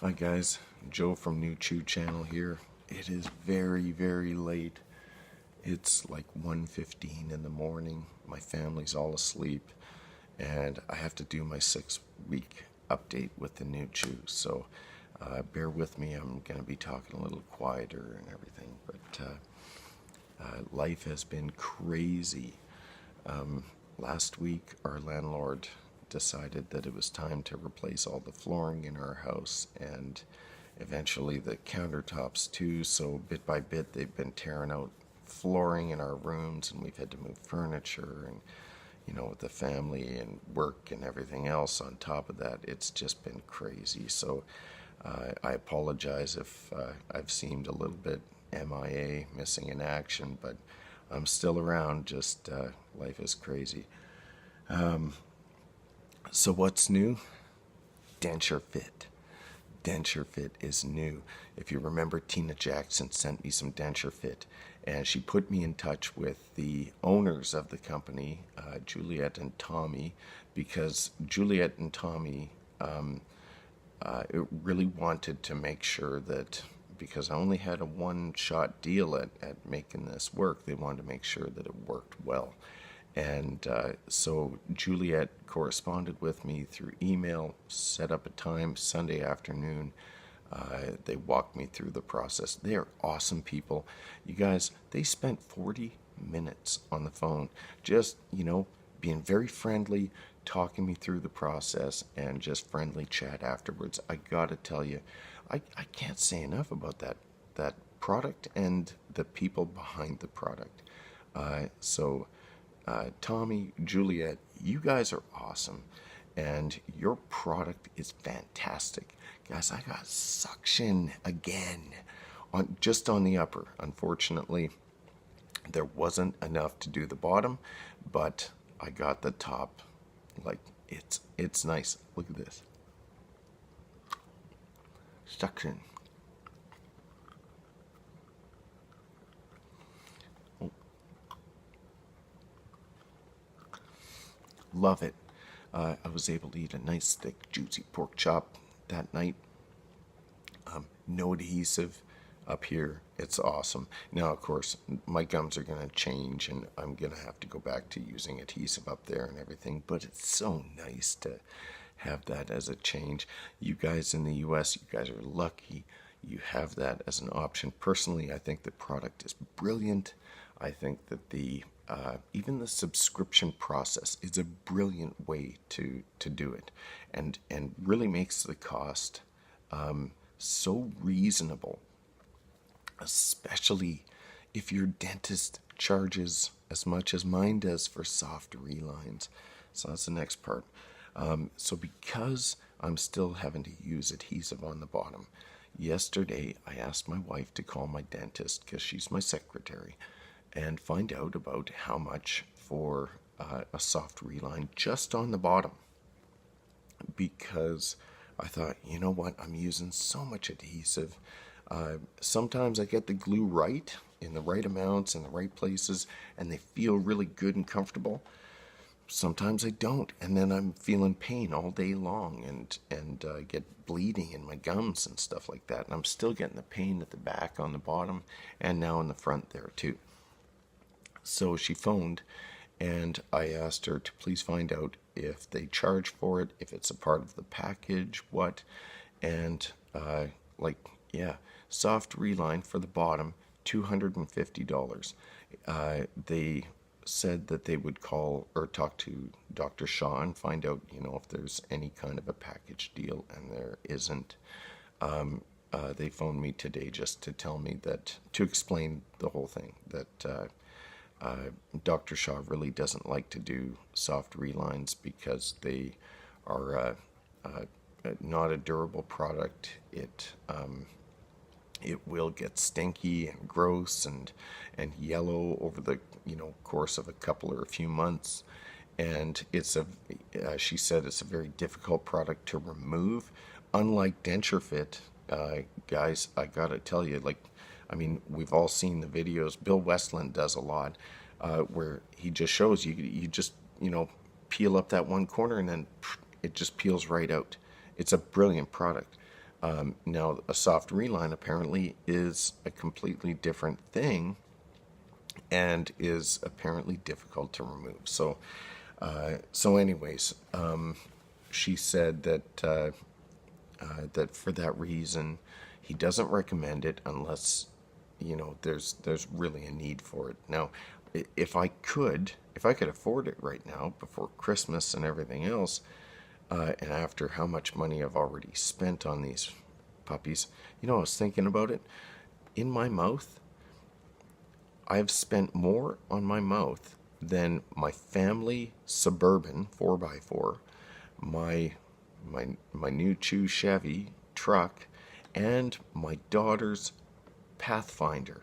Hi guys, Joe from New Chew channel here. It is very late. It's like 1:15 in the morning. My family's all asleep and I have to do my 6-week update with the New Chew. So bear with me, I'm going to be talking a little quieter and everything. But life has been crazy. Last week our landlord decided that it was time to replace all the flooring in our house and eventually the countertops too. So bit by bit they've been tearing out flooring in our rooms, and we've had to move furniture, and with the family and work and everything else on top of that, it's just been crazy. So I apologize if I've seemed a little bit MIA, missing in action, but I'm still around. Just life is crazy. So what's new? DenSureFit. DenSureFit is new. If you remember, Tina Jackson sent me some DenSureFit, and she put me in touch with the owners of the company, Juliette and Tommy, because Juliette and Tommy really wanted to make sure that, because I only had a one-shot deal at making this work, they wanted to make sure that it worked well. And so Juliette corresponded with me through email, set up a time Sunday afternoon. They walked me through the process. They are awesome people. You guys, they spent 40 minutes on the phone, just, being very friendly, talking me through the process, and just friendly chat afterwards. I gotta tell you, I can't say enough about that product and the people behind the product. Tommy, Juliette, you guys are awesome, and your product is fantastic. Guys, I got suction again, just on the upper. Unfortunately, there wasn't enough to do the bottom, but I got the top. Like, it's nice. Look at this. Suction. Love it. I was able to eat a nice thick juicy pork chop that night. No adhesive up here. It's awesome. Now, of course, my gums are going to change and I'm going to have to go back to using adhesive up there and everything, but it's so nice to have that as a change. You guys in the US, you guys are lucky you have that as an option. Personally, I think the product is brilliant. I think that even the subscription process is a brilliant way to do it, and really makes the cost so reasonable, especially if your dentist charges as much as mine does for soft relines. So that's the next part. So because I'm still having to use adhesive on the bottom, yesterday I asked my wife to call my dentist, because she's my secretary, and find out about how much for a soft reline just on the bottom. Because I thought, you know what, I'm using so much adhesive. Sometimes I get the glue right, in the right amounts, in the right places, and they feel really good and comfortable. Sometimes I don't, and then I'm feeling pain all day long, and get bleeding in my gums and stuff like that. And I'm still getting the pain at the back on the bottom, and now in the front there too. So she phoned, and I asked her to please find out if they charge for it, if it's a part of the package, what. And soft reline for the bottom, $250. They said that they would call or talk to Dr. Shaw and find out, if there's any kind of a package deal, and there isn't. They phoned me today just to tell me to explain the whole thing, that Dr. Shaw really doesn't like to do soft relines because they are not a durable product. It will get stinky and gross and yellow over the course of a couple or a few months, and she said it's a very difficult product to remove. Unlike DenSureFit, guys, I gotta tell you, we've all seen the videos. Bill Westland does a lot, where he just shows you just peel up that one corner and then it just peels right out. It's a brilliant product. Now, a soft reline apparently is a completely different thing and is apparently difficult to remove. Anyways, she said that for that reason, he doesn't recommend it unless, there's really a need for it. Now, if I could afford it right now before Christmas and everything else, and after how much money I've already spent on these puppies, I was thinking about it. In my mouth, I've spent more on my mouth than my family Suburban 4x4, my new Chewz Chevy truck, and my daughter's Pathfinder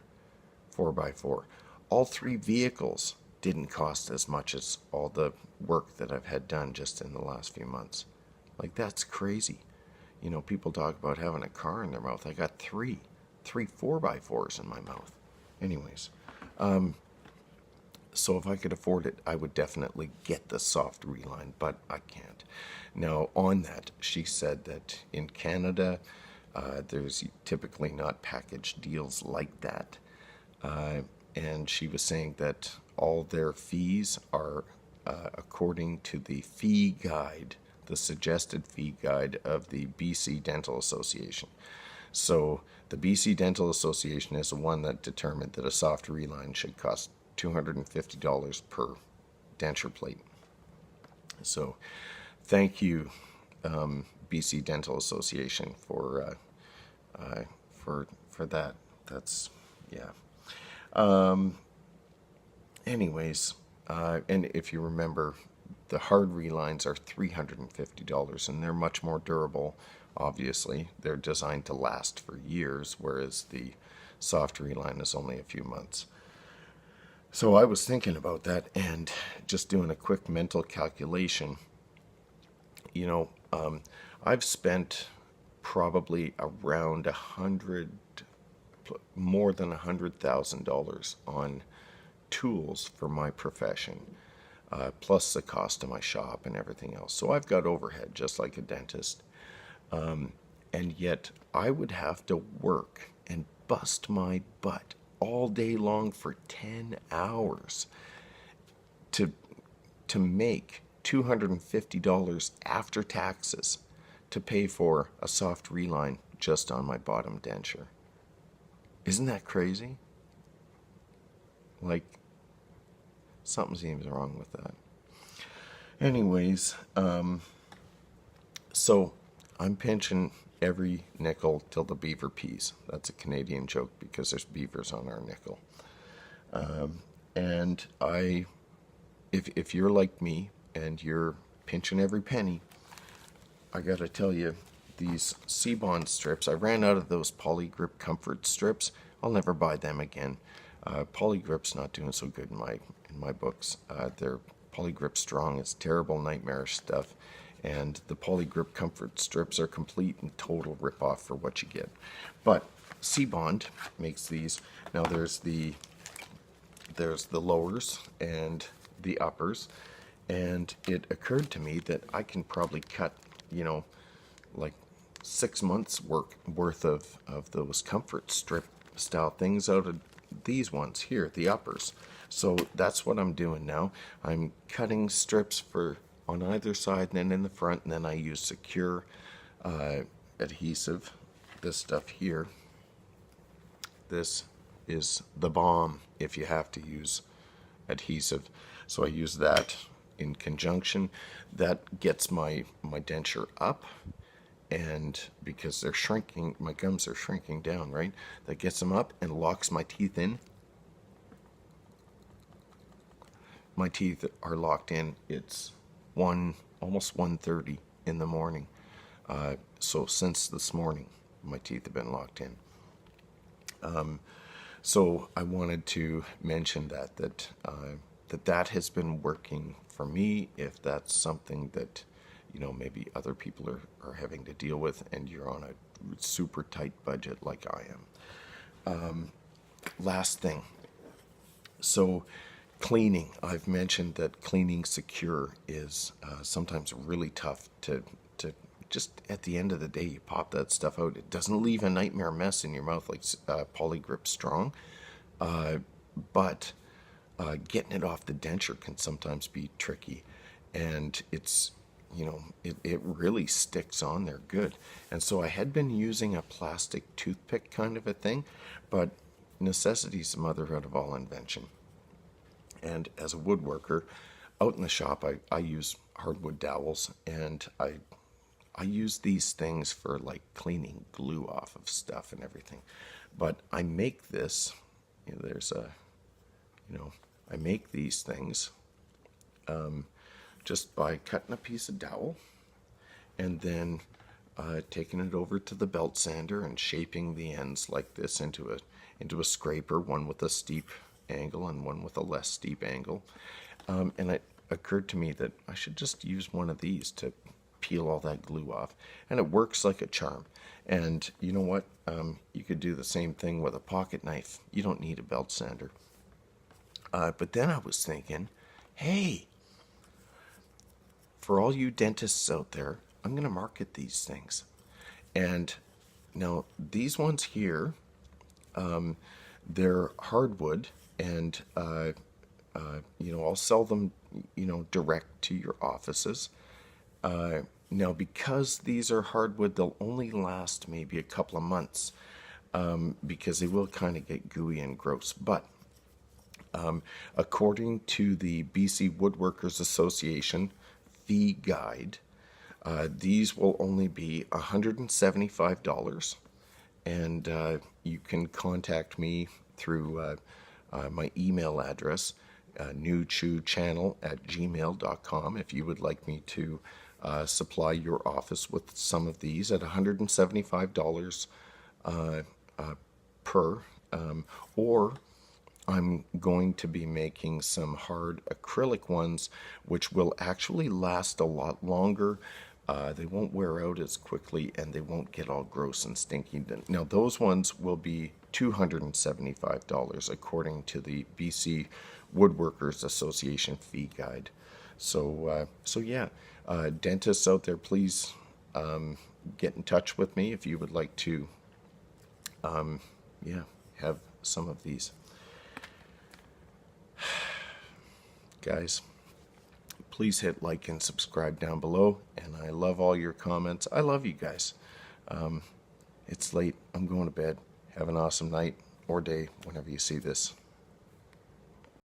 4x4. All three vehicles didn't cost as much as all the work that I've had done just in the last few months. Like, that's crazy. People talk about having a car in their mouth. I got three 4x4s in my mouth. Anyways, so if I could afford it, I would definitely get the soft reline, but I can't. Now, on that, she said that in Canada, there's typically not package deals like that. And she was saying that all their fees are according to the fee guide, the suggested fee guide of the BC Dental Association. So the BC Dental Association is the one that determined that a soft reline should cost $250 per denture plate. So thank you, BC Dental Association, for that. That's, yeah. Anyways, and if you remember, the hard relines are $350, and they're much more durable. Obviously, they're designed to last for years, whereas the soft reline is only a few months. So I was thinking about that and just doing a quick mental calculation. I've spent probably around more than $100,000 on tools for my profession, plus the cost of my shop and everything else. So I've got overhead just like a dentist. And yet I would have to work and bust my butt all day long for 10 hours to make $250 after taxes to pay for a soft reline just on my bottom denture. Isn't that crazy? Like, something seems wrong with that. Anyways, so I'm pinching every nickel till the beaver pees. That's a Canadian joke because there's beavers on our nickel. And if you're like me and you're pinching every penny, I gotta tell you, these C-bond strips, I ran out of those Polygrip comfort strips. I'll never buy them again. Polygrip's not doing so good in my books. Their Polygrip Strong is terrible, nightmarish stuff. And the Polygrip comfort strips are complete and total ripoff for what you get. But C-bond makes these. Now there's the lowers and the uppers, and it occurred to me that I can probably cut, like 6 months worth of those comfort strip style things out of these ones here, the uppers. So that's what I'm doing now. I'm cutting strips on either side and then in the front, and then I use secure adhesive, this stuff here. This is the bomb if you have to use adhesive. So I use that in conjunction. That gets my denture up, and because they're shrinking, my gums are shrinking down, right? That gets them up and locks my teeth in. My teeth are locked in. It's almost 1:30 in the morning. So since this morning, my teeth have been locked in. So I wanted to mention that has been working for me. If that's something that maybe other people are having to deal with, and you're on a super tight budget like I am. Last thing. So cleaning. I've mentioned that cleaning secure is sometimes really tough to just at the end of the day, you pop that stuff out. It doesn't leave a nightmare mess in your mouth like Polygrip Strong, but getting it off the denture can sometimes be tricky, and it's, it really sticks on there good. And so I had been using a plastic toothpick kind of a thing, but necessity's the mother of all invention. And as a woodworker, out in the shop, I use hardwood dowels, and I use these things for like cleaning glue off of stuff and everything. But I make this, I make these things just by cutting a piece of dowel and then taking it over to the belt sander and shaping the ends like this into a scraper, one with a steep angle and one with a less steep angle. And it occurred to me that I should just use one of these to peel all that glue off, and it works like a charm. And you know what? You could do the same thing with a pocket knife. You don't need a belt sander. But then I was thinking, hey, for all you dentists out there, I'm going to market these things. And now these ones here, they're hardwood, and I'll sell them, direct to your offices. Now, because these are hardwood, they'll only last maybe a couple of months, because they will kind of get gooey and gross. But according to the BC Woodworkers Association fee guide, these will only be $175, and you can contact me through my email address, newchewchannel@gmail.com, if you would like me to supply your office with some of these at $175 per, or I'm going to be making some hard acrylic ones which will actually last a lot longer. They won't wear out as quickly, and they won't get all gross and stinky. Now those ones will be $275 according to the BC Woodworkers Association fee guide. So yeah, dentists out there, please get in touch with me if you would like to have some of these. Guys, please hit like and subscribe down below, and I love all your comments. I love you guys. It's late. I'm going to bed. Have an awesome night or day whenever you see this.